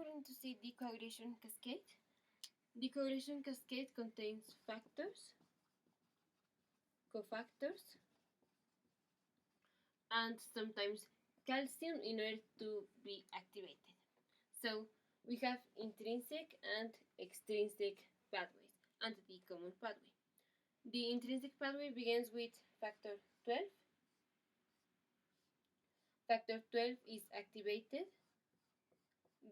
we're going to see the coagulation cascade. The coagulation cascade contains factors, cofactors, and sometimes calcium in order to be activated. So we have intrinsic and extrinsic pathways and the common pathway. The intrinsic pathway begins with factor 12. Factor 12 is activated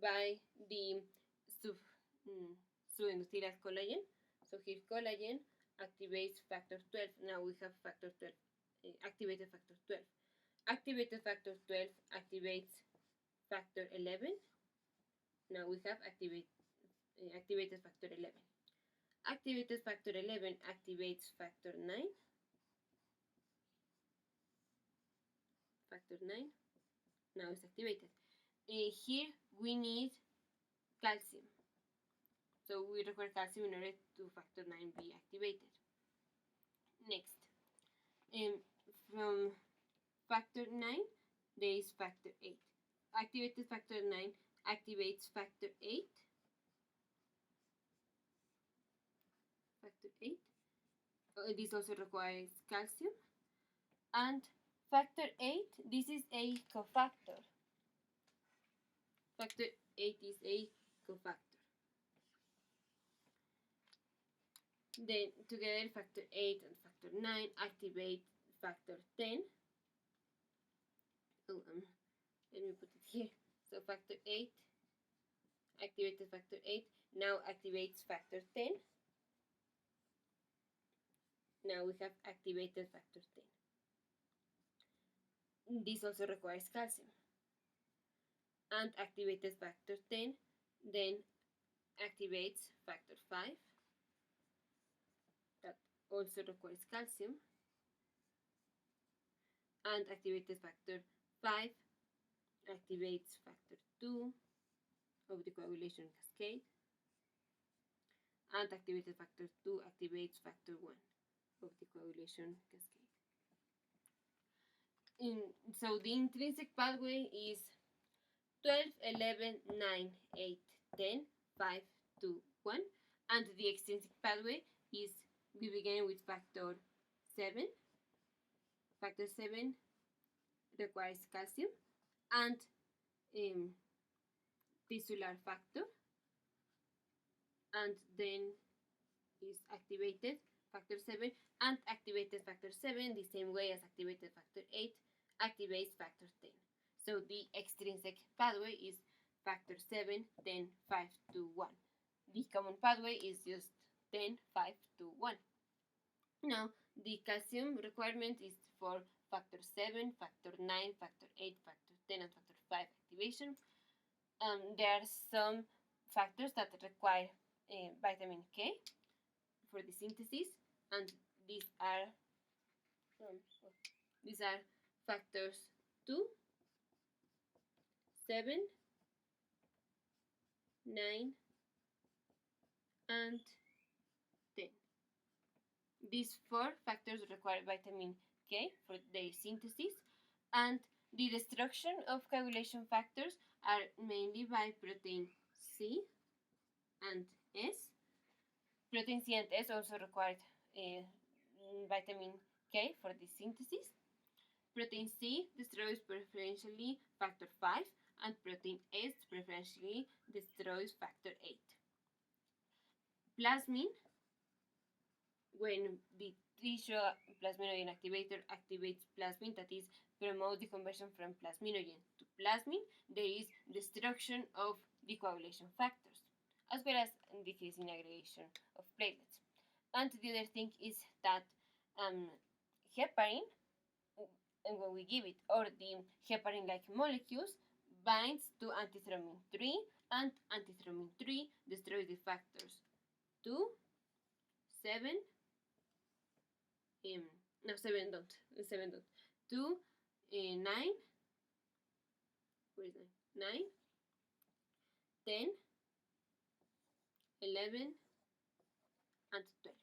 by the subendothelial collagen. So here collagen activates factor 12. Now we have factor 12, activated factor 12. Activated factor 12 activates factor 11. Now we have activated factor 11. Activated factor 11 activates factor 9. Factor 9 now is activated. Here we need calcium. So we require calcium in order to factor 9 be activated. Next, from factor 9 there is factor 8. Activated factor 9 activates factor 8. Factor 8. This also requires calcium. And factor 8, this is a cofactor. Factor 8 is a cofactor. Then together factor 8 and factor 9 activate factor 10. Oh, let me put it here. So factor 8 activated factor 8 now activates factor 10. Now we have activated factor 10. This also requires calcium. And activated factor 10 then activates factor 5. That also requires calcium. And activated factor 5 activates factor 2 of the coagulation cascade. And activated factor 2 activates factor 1 of the coagulation cascade. So the intrinsic pathway is 12, 11, 9, 8, 10, 5, 2, 1. And the extrinsic pathway is, we begin with factor 7. Factor 7 requires calcium and tisular factor. And then is activated factor 7 and activated factor 7 the same way as activated factor 8 activates factor 10. So the extrinsic pathway is factor 7, 10, 5, 2, 1. The common pathway is just 10, 5, 2, 1. Now the calcium requirement is for factor 7, factor 9, factor 8, factor 10, and factor 5 activation. There are some factors that require vitamin K for the synthesis, and these are factors 2, 7, 9, and 10. These 4 factors require vitamin K for their synthesis, and the destruction of coagulation factors are mainly by protein C and S. Protein C and S also require vitamin K for the synthesis. Protein C destroys preferentially factor 5, and protein S preferentially destroys factor 8. Plasmin, when the tissue plasminogen activator activates plasmin, that is, promotes the conversion from plasminogen to plasmin, there is destruction of the coagulation factors, as well as decrease in aggregation of platelets. And the other thing is that heparin, and when we give it, or the heparin-like molecules, binds to antithrombin 3, and antithrombin 3 destroys the factors 2, 7, 2, 9, where is 9? 9, 10, 11, and 12.